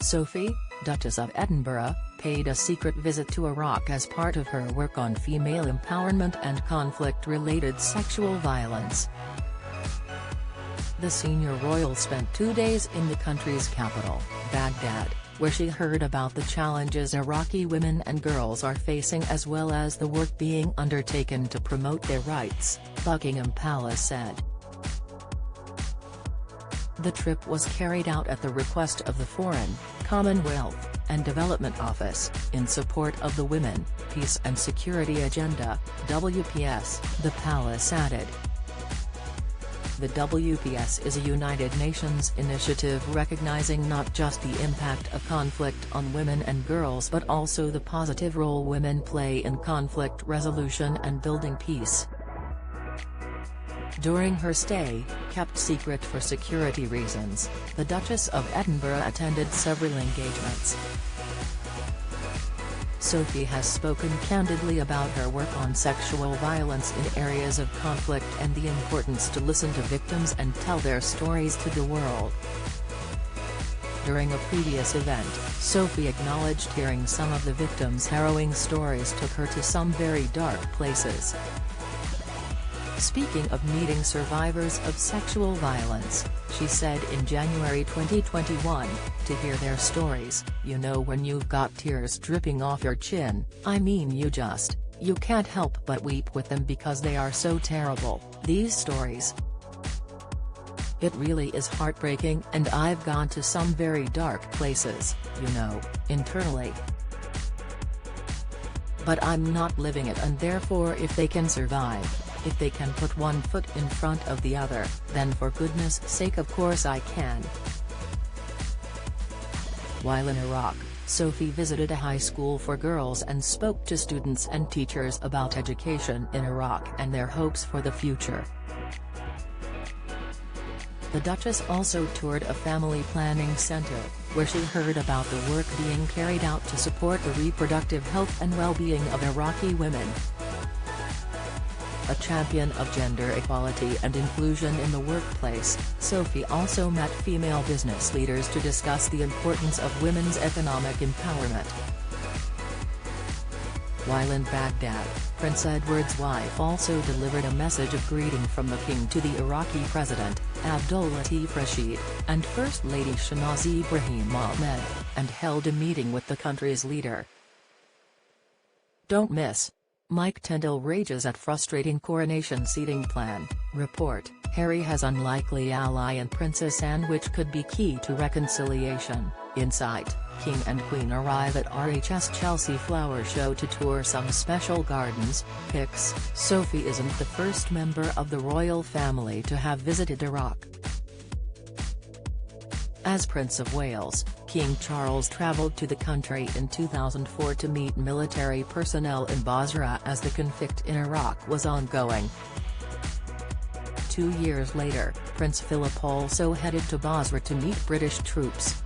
Sophie, Duchess of Edinburgh, paid a secret visit to Iraq as part of her work on female empowerment and conflict-related sexual violence. The senior royal spent 2 days in the country's capital, Baghdad, where she heard about the challenges Iraqi women and girls are facing as well as the work being undertaken to promote their rights, Buckingham Palace said. The trip was carried out at the request of the Foreign, Commonwealth, and Development Office, in support of the Women, Peace and Security Agenda, WPS, the palace added. The WPS is a United Nations initiative recognizing not just the impact of conflict on women and girls but also the positive role women play in conflict resolution and building peace. During her stay, kept secret for security reasons, the Duchess of Edinburgh attended several engagements. Sophie has spoken candidly about her work on sexual violence in areas of conflict and the importance to listen to victims and tell their stories to the world. During a previous event, Sophie acknowledged hearing some of the victims' harrowing stories took her to some very dark places. Speaking of meeting survivors of sexual violence, she said in January 2021, "To hear their stories, you know when you've got tears dripping off your chin, I mean you can't help but weep with them because they are so terrible, these stories. It really is heartbreaking and I've gone to some very dark places, internally. But I'm not living it, and therefore if they can survive, if they can put one foot in front of the other, then for goodness sake of course I can." While in Iraq, Sophie visited a high school for girls and spoke to students and teachers about education in Iraq and their hopes for the future. The Duchess also toured a family planning center, where she heard about the work being carried out to support the reproductive health and well-being of Iraqi women. A champion of gender equality and inclusion in the workplace, Sophie also met female business leaders to discuss the importance of women's economic empowerment. While in Baghdad, Prince Edward's wife also delivered a message of greeting from the king to the Iraqi president, Abdul-Latif Rashid, and First Lady Shahnaz Ibrahim Ahmed, and held a meeting with the country's leader. Don't miss. Mike Tyndall rages at frustrating coronation seating plan, report, Harry has unlikely ally in Princess Anne which could be key to reconciliation, insight, King and Queen arrive at RHS Chelsea Flower Show to tour some special gardens, pics, Sophie isn't the first member of the royal family to have visited Iraq. As Prince of Wales, King Charles travelled to the country in 2004 to meet military personnel in Basra as the conflict in Iraq was ongoing. 2 years later, Prince Philip also headed to Basra to meet British troops.